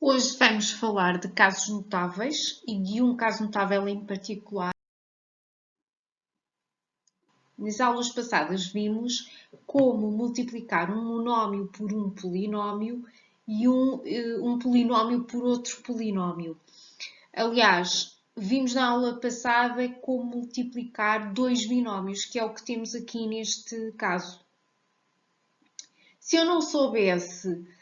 Hoje vamos falar de casos notáveis e de um caso notável em particular. Nas aulas passadas vimos como multiplicar um monómio por um polinómio e um polinómio por outro polinómio. Aliás, vimos na aula passada como multiplicar dois binómios, que é o que temos aqui neste caso. Se eu não soubesse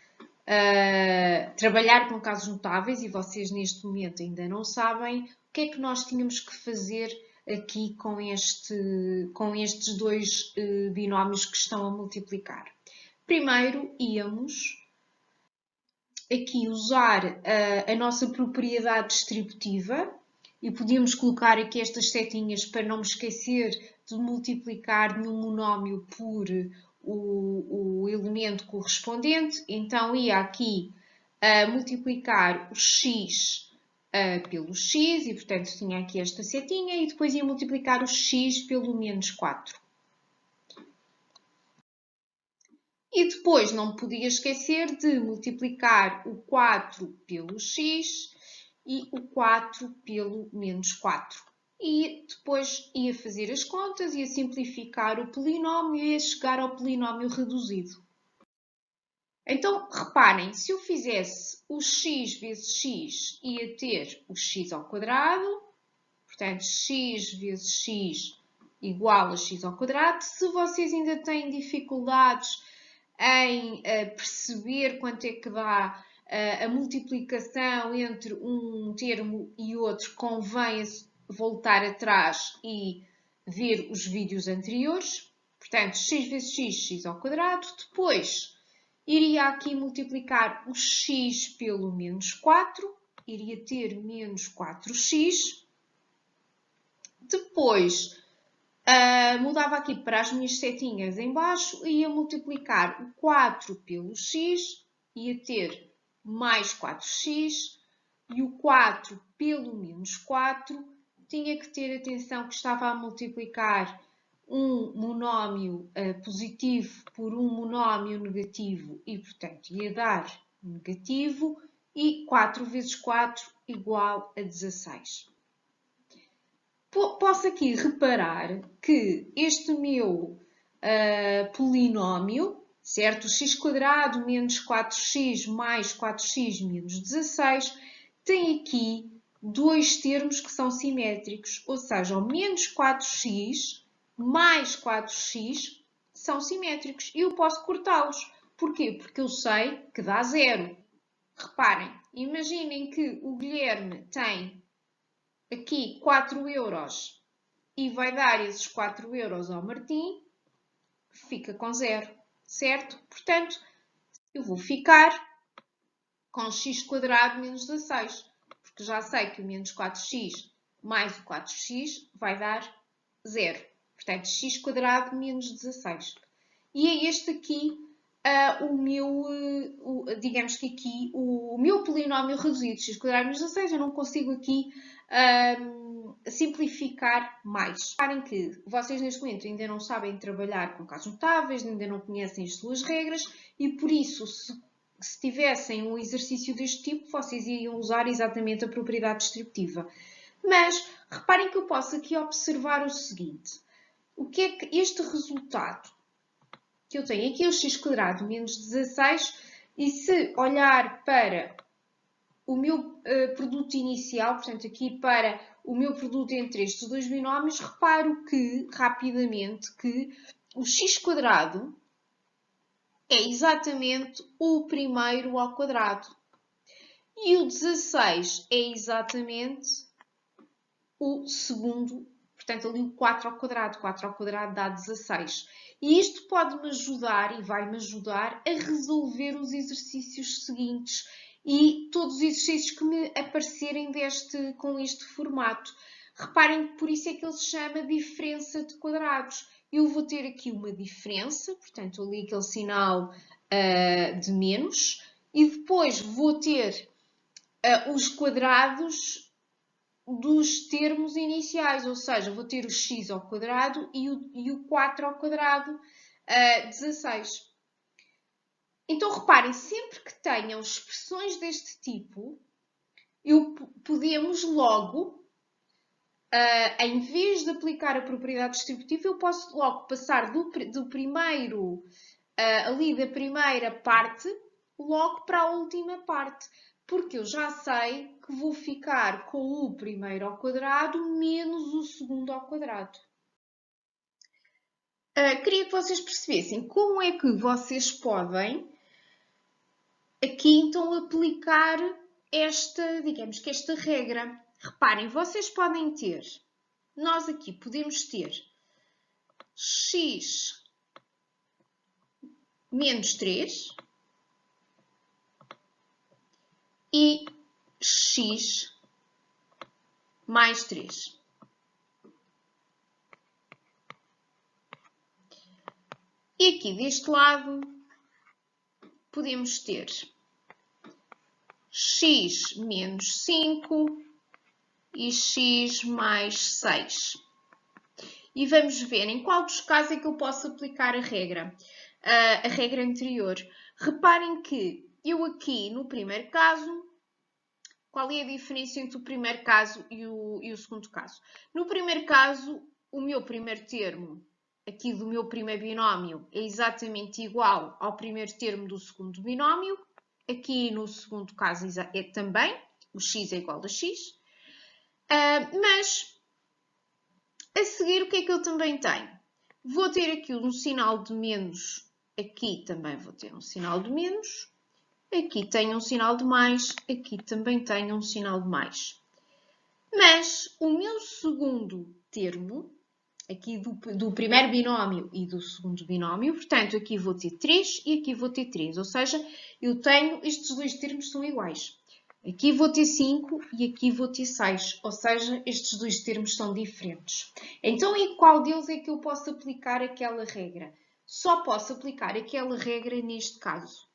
trabalhar com casos notáveis, e vocês neste momento ainda não sabem, o que é que nós tínhamos que fazer aqui com estes dois binómios que estão a multiplicar? Primeiro, íamos aqui usar a nossa propriedade distributiva e podíamos colocar aqui estas setinhas para não me esquecer de multiplicar nenhum monómio por o elemento correspondente. Então, ia aqui multiplicar o x pelo x e, portanto, tinha aqui esta setinha e depois ia multiplicar o x pelo menos 4. E depois não me podia esquecer de multiplicar o 4 pelo x e o 4 pelo menos 4. E depois ia fazer as contas, ia simplificar o polinómio e ia chegar ao polinómio reduzido. Então, reparem, se eu fizesse o x vezes x, ia ter o x ao quadrado. Portanto, x vezes x igual a x ao quadrado. Se vocês ainda têm dificuldades em perceber quanto é que dá a multiplicação entre um termo e outro, convém voltar atrás e ver os vídeos anteriores. Portanto, x vezes x, x ao quadrado. Depois, iria aqui multiplicar o x pelo menos 4. Iria ter menos 4x. Depois, mudava aqui para as minhas setinhas em baixo e ia multiplicar o 4 pelo x, ia ter mais 4x, e o 4 pelo menos 4, tinha que ter atenção que estava a multiplicar um monómio positivo por um monómio negativo e, portanto, ia dar negativo, e 4 vezes 4 igual a 16. Posso aqui reparar que este meu polinómio, certo? X² menos 4x mais 4x menos 16, tem aqui dois termos que são simétricos, ou seja, o menos 4x mais 4x são simétricos e eu posso cortá-los. Porquê? Porque eu sei que dá zero. Reparem, imaginem que o Guilherme tem aqui 4 euros e vai dar esses 4 euros ao Martim, fica com zero, certo? Portanto, eu vou ficar com x² menos 16, porque já sei que o menos 4x mais o 4x vai dar zero. Portanto, x² menos 16. E é este aqui digamos que aqui o meu polinómio reduzido, x² menos 16, eu não consigo aqui simplificar mais. Reparem que vocês neste momento ainda não sabem trabalhar com casos notáveis, ainda não conhecem as suas regras e por isso, se tivessem um exercício deste tipo, vocês iriam usar exatamente a propriedade distributiva. Mas reparem que eu posso aqui observar o seguinte. O que é que este resultado que eu tenho aqui, o x² menos 16, e se olhar para o meu produto inicial, portanto aqui para o meu produto entre estes dois binómios, reparo que, rapidamente, que o x² é exatamente o primeiro ao quadrado. E o 16 é exatamente o segundo, portanto ali o 4 ao quadrado. 4 ao quadrado dá 16. E isto pode-me ajudar e vai-me ajudar a resolver os exercícios seguintes e todos os exercícios que me aparecerem com este formato. Reparem que por isso é que ele se chama diferença de quadrados. Eu vou ter aqui uma diferença, portanto ali aquele sinal de menos, e depois vou ter os quadrados dos termos iniciais, ou seja, vou ter o x ao quadrado e o 4 ao quadrado, 16. Então, reparem, sempre que tenham expressões deste tipo, podemos logo, em vez de aplicar a propriedade distributiva, eu posso logo passar do primeiro, ali da primeira parte, logo para a última parte. Porque eu já sei que vou ficar com o primeiro ao quadrado menos o segundo ao quadrado. Queria que vocês percebessem como é que vocês podem aqui então aplicar digamos que esta regra. Reparem, vocês podem ter, nós aqui podemos ter x menos 3 e x mais 3. E aqui deste lado podemos ter x menos 5 e x mais 6. E vamos ver em qual dos casos é que eu posso aplicar a regra anterior. Reparem que eu aqui no primeiro caso, qual é a diferença entre o primeiro caso e o segundo caso? No primeiro caso, o meu primeiro termo aqui do meu primeiro binómio é exatamente igual ao primeiro termo do segundo binómio. Aqui no segundo caso é também, o x é igual a x. Mas a seguir o que é que eu também tenho? Vou ter aqui um sinal de menos, aqui também vou ter um sinal de menos, aqui tenho um sinal de mais, aqui também tenho um sinal de mais. Mas o meu segundo termo, aqui do primeiro binómio e do segundo binómio, portanto, aqui vou ter 3 e aqui vou ter 3, ou seja, eu tenho, estes dois termos são iguais. Aqui vou ter 5 e aqui vou ter 6, ou seja, estes dois termos são diferentes. Então, em qual deles é que eu posso aplicar aquela regra? Só posso aplicar aquela regra neste caso.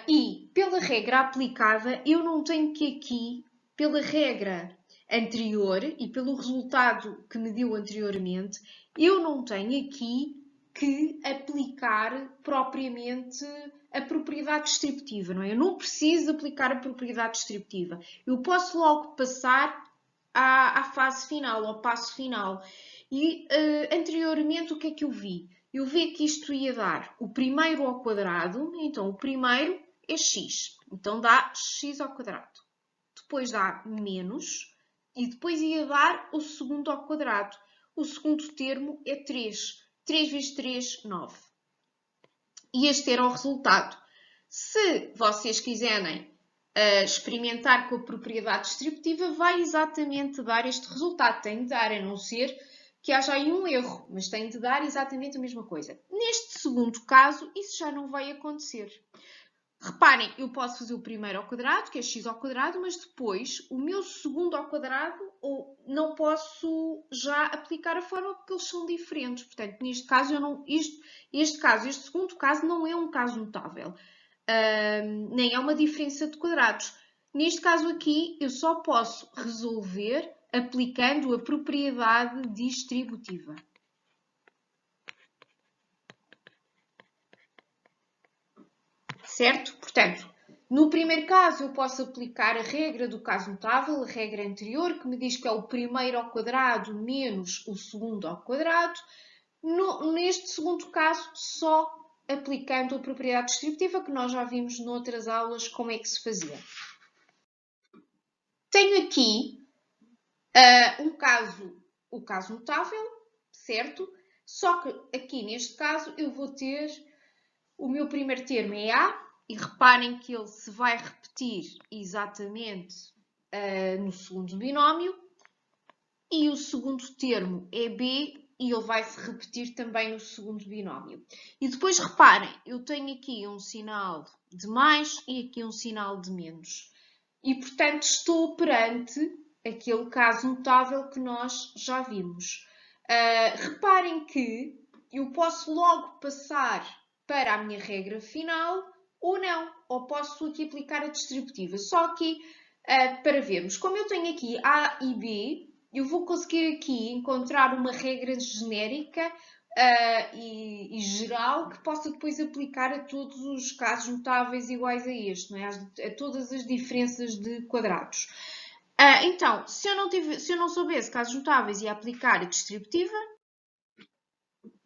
E pela regra aplicada, eu não tenho que aqui, pela regra anterior e pelo resultado que me deu anteriormente, eu não tenho aqui que aplicar propriamente a propriedade distributiva, não é? Eu não preciso aplicar a propriedade distributiva. Eu posso logo passar à fase final, ao passo final. E anteriormente o que é que eu vi? Eu vi que isto ia dar o primeiro ao quadrado, então o primeiro é x, então dá x ao quadrado. Depois dá menos e depois ia dar o segundo ao quadrado. O segundo termo é 3. 3 vezes 3, 9. E este era o resultado. Se vocês quiserem experimentar com a propriedade distributiva, vai exatamente dar este resultado. Tem de dar, a não ser que haja aí um erro, mas tem de dar exatamente a mesma coisa. Neste segundo caso, isso já não vai acontecer. Reparem, eu posso fazer o primeiro ao quadrado, que é x ao quadrado, mas depois o meu segundo ao quadrado não posso já aplicar a fórmula porque eles são diferentes. Portanto, neste caso, este segundo caso não é um caso notável, nem é uma diferença de quadrados. Neste caso aqui, eu só posso resolver aplicando a propriedade distributiva. Certo? Portanto, no primeiro caso eu posso aplicar a regra do caso notável, a regra anterior, que me diz que é o primeiro ao quadrado menos o segundo ao quadrado. Neste segundo caso, só aplicando a propriedade distributiva, que nós já vimos noutras aulas como é que se fazia. Tenho aqui o caso notável, certo? Só que aqui neste caso eu vou ter o meu primeiro termo é A, e reparem que ele se vai repetir exatamente no segundo binómio, e o segundo termo é B, e ele vai se repetir também no segundo binómio. E depois reparem, eu tenho aqui um sinal de mais e aqui um sinal de menos. E, portanto, estou perante aquele caso notável que nós já vimos. Reparem que eu posso logo passar para a minha regra final ou não, ou posso aqui aplicar a distributiva. Só aqui, para vermos, como eu tenho aqui A e B, eu vou conseguir aqui encontrar uma regra genérica e geral que possa depois aplicar a todos os casos notáveis iguais a este, não é? A todas as diferenças de quadrados. Então, se eu não soubesse casos notáveis, ia aplicar a distributiva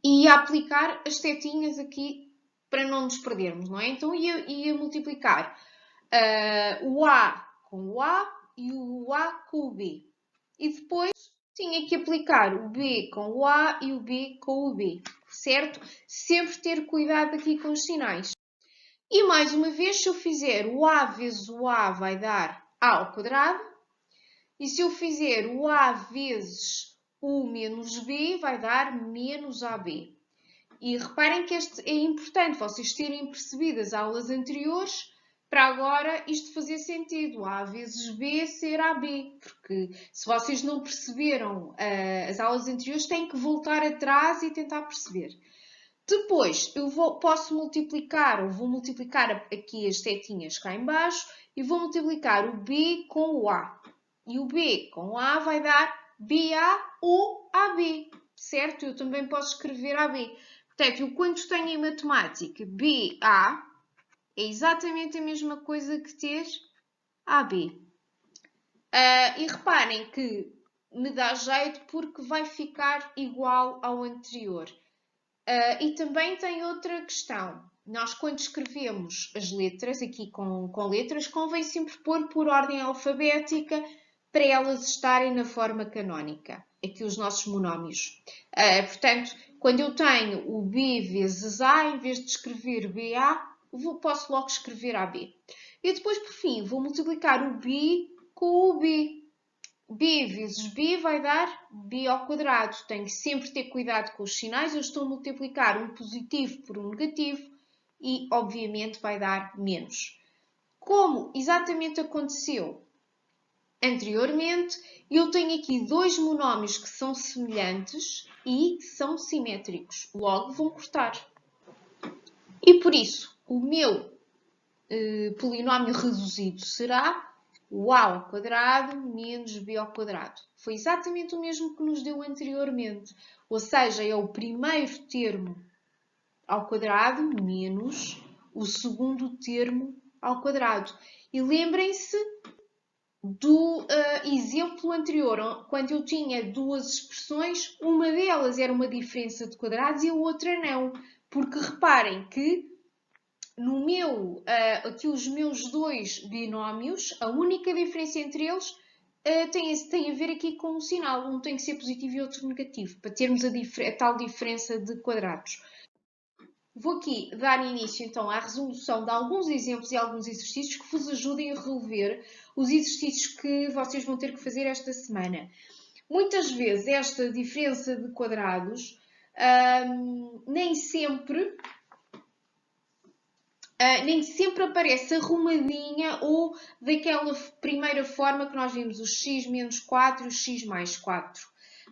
e ia aplicar as setinhas aqui para não nos perdermos, não é? Então ia multiplicar o A com o A e o A com o B. E depois tinha que aplicar o B com o A e o B com o B, certo? Sempre ter cuidado aqui com os sinais. E mais uma vez, se eu fizer o A vezes o A vai dar A ao quadrado. E se eu fizer o A vezes o menos B vai dar menos AB. E reparem que este é importante vocês terem percebido as aulas anteriores para agora isto fazer sentido. A vezes B ser AB. Porque se vocês não perceberam as aulas anteriores, têm que voltar atrás e tentar perceber. Depois, posso multiplicar, ou vou multiplicar aqui as setinhas cá em baixo e vou multiplicar o B com o A. E o B com o A vai dar BA ou AB, certo? Eu também posso escrever AB. Portanto, eu quando tenho em matemática BA, é exatamente a mesma coisa que ter AB. E reparem que me dá jeito porque vai ficar igual ao anterior. E também tem outra questão. Nós, quando escrevemos as letras, aqui com letras, convém sempre pôr por ordem alfabética para elas estarem na forma canónica. Aqui os nossos monómios. Portanto, quando eu tenho o B vezes A, em vez de escrever BA, posso logo escrever AB. E depois, por fim, vou multiplicar o B com o B. B vezes B vai dar B ao quadrado. Tenho que sempre ter cuidado com os sinais. Eu estou a multiplicar um positivo por um negativo e, obviamente, vai dar menos. Como exatamente aconteceu anteriormente, eu tenho aqui dois monómios que são semelhantes e são simétricos. Logo, vão cortar. E por isso, o meu polinómio reduzido será o A ao quadrado menos B ao quadrado. Foi exatamente o mesmo que nos deu anteriormente. Ou seja, é o primeiro termo ao quadrado menos o segundo termo ao quadrado. E lembrem-se do exemplo anterior, quando eu tinha duas expressões, uma delas era uma diferença de quadrados e a outra não. Porque reparem que no aqui os meus dois binómios, a única diferença entre eles tem a ver aqui com o sinal. Um tem que ser positivo e outro negativo, para termos a tal diferença de quadrados. Vou aqui dar início então à resolução de alguns exemplos e alguns exercícios que vos ajudem a resolver os exercícios que vocês vão ter que fazer esta semana. Muitas vezes esta diferença de quadrados nem sempre aparece arrumadinha ou daquela primeira forma que nós vimos, os x menos 4 e os x mais 4.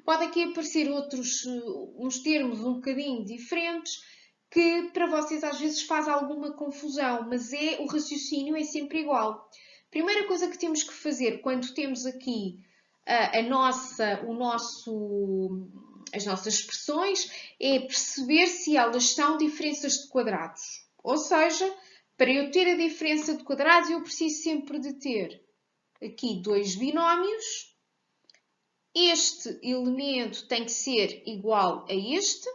Pode aqui aparecer uns termos um bocadinho diferentes que para vocês às vezes faz alguma confusão, mas o raciocínio é sempre igual. Primeira coisa que temos que fazer quando temos aqui as nossas expressões é perceber se elas são diferenças de quadrados. Ou seja, para eu ter a diferença de quadrados, eu preciso sempre de ter aqui dois binómios. Este elemento tem que ser igual a este.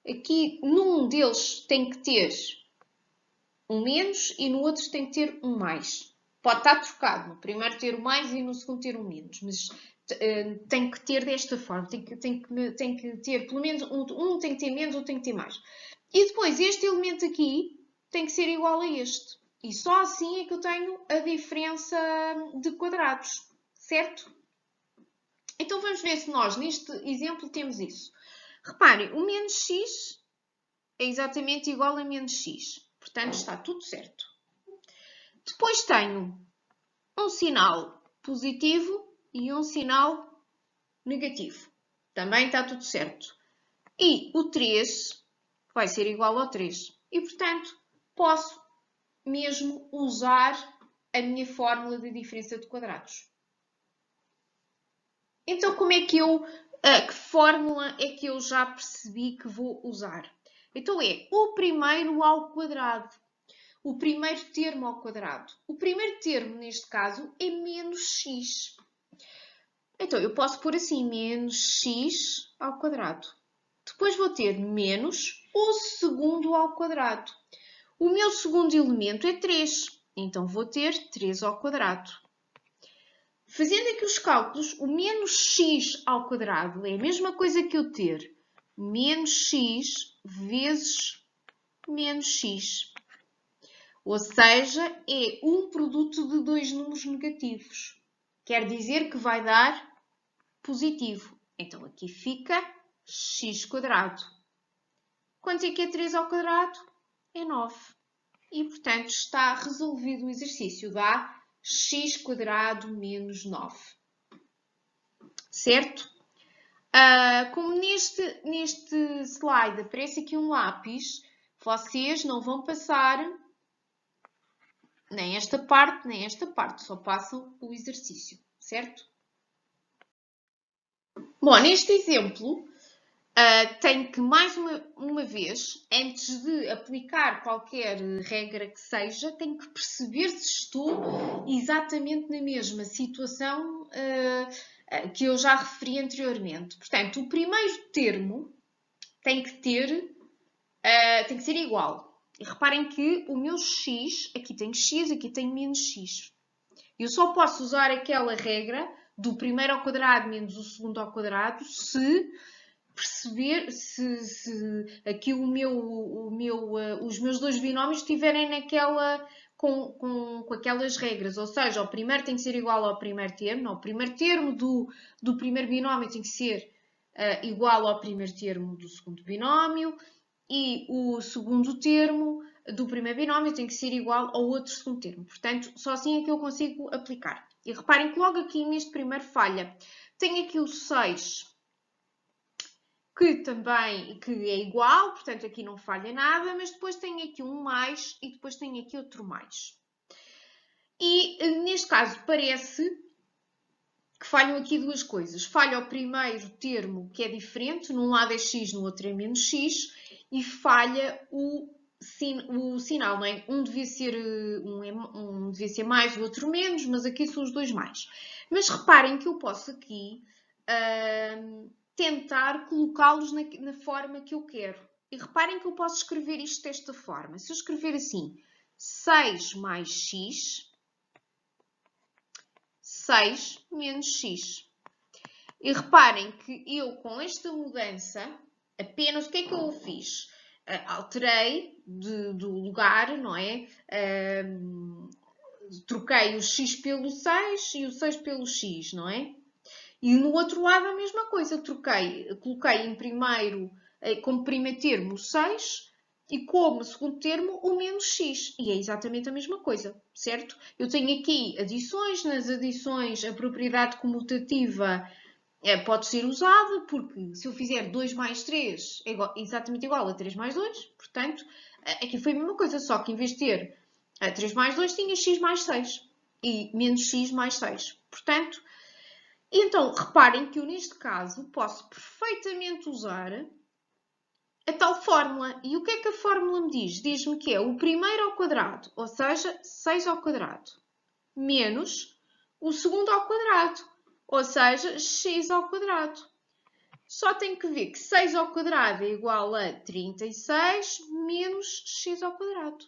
Aqui, num deles tem que ter um menos e no outro tem que ter um mais. Pode estar trocado, no primeiro ter o mais e no segundo ter o menos, mas tem que ter desta forma, tem que ter pelo menos um tem que ter menos, outro tem que ter mais. E depois este elemento aqui tem que ser igual a este. E só assim é que eu tenho a diferença de quadrados, certo? Então vamos ver se nós neste exemplo temos isso. Reparem, o menos x é exatamente igual a menos x. Portanto, está tudo certo. Depois tenho um sinal positivo e um sinal negativo. Também está tudo certo. E o 3 vai ser igual ao 3. E, portanto, posso mesmo usar a minha fórmula de diferença de quadrados. Então, como é que eu que fórmula é que eu já percebi que vou usar? Então é o primeiro ao quadrado. O primeiro termo ao quadrado. O primeiro termo, neste caso, é menos x. Então, eu posso pôr assim, menos x ao quadrado. Depois vou ter menos o segundo ao quadrado. O meu segundo elemento é 3. Então, vou ter 3 ao quadrado. Fazendo aqui os cálculos, o menos x ao quadrado é a mesma coisa que eu ter menos x vezes menos x. Ou seja, é um produto de dois números negativos. Quer dizer que vai dar positivo. Então, aqui fica x quadrado. Quanto é que é 3 ao quadrado? É 9. E, portanto, está resolvido o exercício. Dá x quadrado menos 9. Certo? Como neste slide aparece aqui um lápis, vocês não vão passar nem esta parte, só passam o exercício, certo? Bom, neste exemplo, tenho que, mais uma vez, antes de aplicar qualquer regra que seja, tenho que perceber se estou exatamente na mesma situação que eu já referi anteriormente. Portanto, o primeiro termo tem que ser igual. E reparem que o meu x, aqui tem x, aqui tem menos x. Eu só posso usar aquela regra do primeiro ao quadrado menos o segundo ao quadrado se perceber se aqui os meus dois binómios estiverem com aquelas regras. Ou seja, o primeiro tem que ser igual ao primeiro termo. O primeiro termo do primeiro binómio tem que ser igual ao primeiro termo do segundo binómio. E o segundo termo do primeiro binómio tem que ser igual ao outro segundo termo. Portanto, só assim é que eu consigo aplicar. E reparem que logo aqui neste primeiro falha. Tenho aqui o 6, que é igual, portanto aqui não falha nada, mas depois tenho aqui um mais e depois tenho aqui outro mais. E neste caso parece que falham aqui duas coisas. Falha o primeiro termo, que é diferente, num lado é x, no outro é menos x, e falha o sinal, não é? Um devia ser mais, o outro menos, mas aqui são os dois mais. Mas reparem que eu posso aqui tentar colocá-los na forma que eu quero. E reparem que eu posso escrever isto desta forma. Se eu escrever assim, 6 mais x, 6 menos x. E reparem que eu, com esta mudança, apenas o que é que eu fiz? Alterei do lugar, não é? Troquei o x pelo 6 e o 6 pelo x, não é? E no outro lado a mesma coisa. Coloquei em primeiro, como primeiro termo, o 6 e como segundo termo o menos x. E é exatamente a mesma coisa, certo? Eu tenho aqui adições. Nas adições, a propriedade comutativa pode ser usada, porque se eu fizer 2 mais 3 é exatamente igual a 3 mais 2. Portanto, aqui foi a mesma coisa, só que em vez de ter 3 mais 2, tinha x mais 6 e menos x mais 6. Portanto, então, reparem que eu neste caso posso perfeitamente usar a tal fórmula. E o que é que a fórmula me diz? Diz-me que é o primeiro ao quadrado, ou seja, 6 ao quadrado, menos o segundo ao quadrado, ou seja, x ao quadrado. Só tenho que ver que 6 ao quadrado é igual a 36 menos x ao quadrado.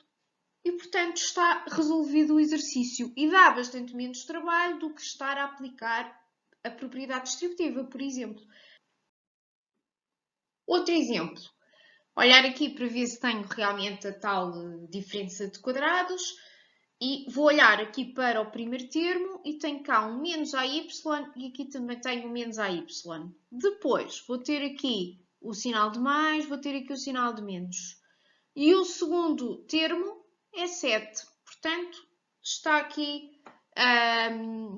E, portanto, está resolvido o exercício. E dá bastante menos trabalho do que estar a aplicar a propriedade distributiva, por exemplo. Outro exemplo. Olhar aqui para ver se tenho realmente a tal diferença de quadrados. E vou olhar aqui para o primeiro termo e tenho cá um menos AY e aqui também tenho um menos AY. Depois vou ter aqui o sinal de mais, vou ter aqui o sinal de menos. E o segundo termo é 7. Portanto, está aqui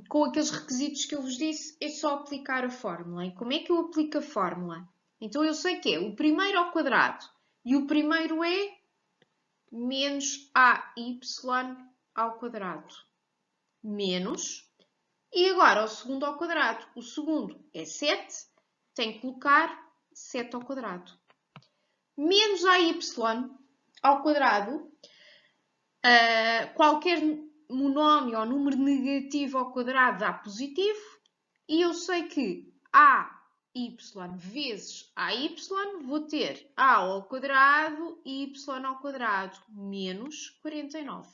com aqueles requisitos que eu vos disse, é só aplicar a fórmula. E como é que eu aplico a fórmula? Então, eu sei que é o primeiro ao quadrado e o primeiro é menos AY ao quadrado menos. E agora, o segundo ao quadrado. O segundo é 7. Tenho que colocar 7 ao quadrado. Menos AY ao quadrado, qualquer monómio ou número negativo ao quadrado dá positivo. E eu sei que AY vezes AY vou ter A ao quadrado e Y ao quadrado menos 49.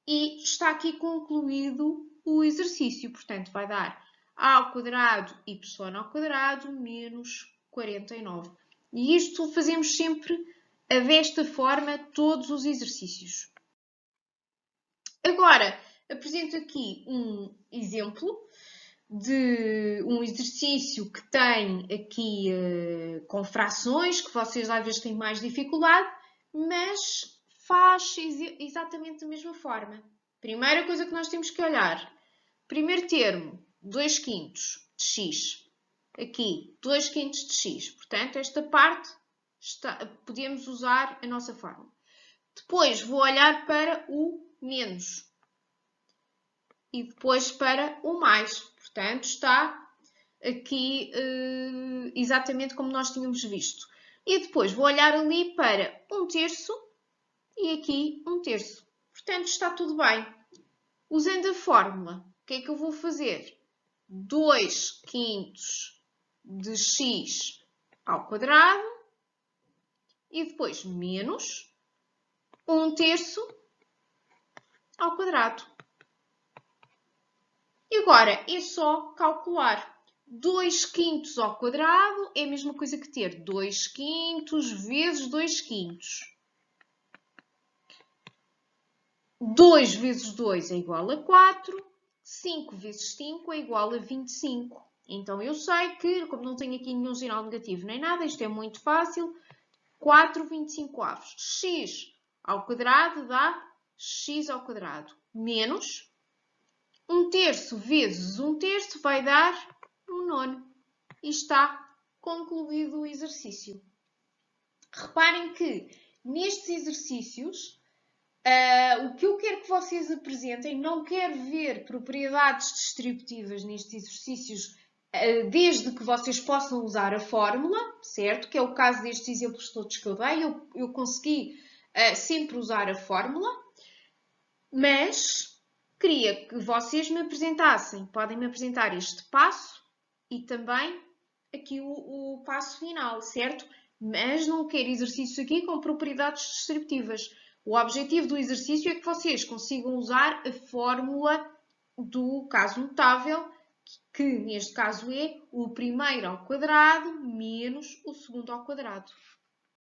E está aqui concluído o exercício. Portanto, vai dar A ao quadrado, Y ao quadrado, menos 49. E isto fazemos sempre desta forma todos os exercícios. Agora, apresento aqui um exemplo de um exercício que tem aqui com frações, que vocês às vezes têm mais dificuldade, mas faz exatamente da mesma forma. Primeira coisa que nós temos que olhar. Primeiro termo, 2 quintos de x. Aqui, 2 quintos de x. Portanto, esta parte podemos usar a nossa fórmula. Depois vou olhar para o menos. E depois para o mais. Portanto, está aqui exatamente como nós tínhamos visto. E depois vou olhar ali para 1/3 e aqui 1/3. Portanto, está tudo bem. Usando a fórmula, o que é que eu vou fazer? 2 quintos de x ao quadrado e depois menos 1/3 ao quadrado. E agora é só calcular. 2 quintos ao quadrado é a mesma coisa que ter 2 quintos vezes 2 quintos. 2 vezes 2 é igual a 4. 5 vezes 5 é igual a 25. Então, eu sei que, como não tenho aqui nenhum sinal negativo nem nada, isto é muito fácil. 4/25. X ao quadrado dá x ao quadrado. Menos 1/3 vezes 1/3 vai dar 1/9. E está concluído o exercício. Reparem que nestes exercícios, o que eu quero que vocês apresentem, não quero ver propriedades distributivas nestes exercícios, desde que vocês possam usar a fórmula, certo? Que é o caso destes exemplos todos que eu dei. Eu consegui sempre usar a fórmula, mas queria que vocês me apresentassem, podem me apresentar este passo e também aqui o passo final, certo? Mas não quero exercícios aqui com propriedades distributivas. O objetivo do exercício é que vocês consigam usar a fórmula do caso notável, que neste caso é o primeiro ao quadrado menos o segundo ao quadrado.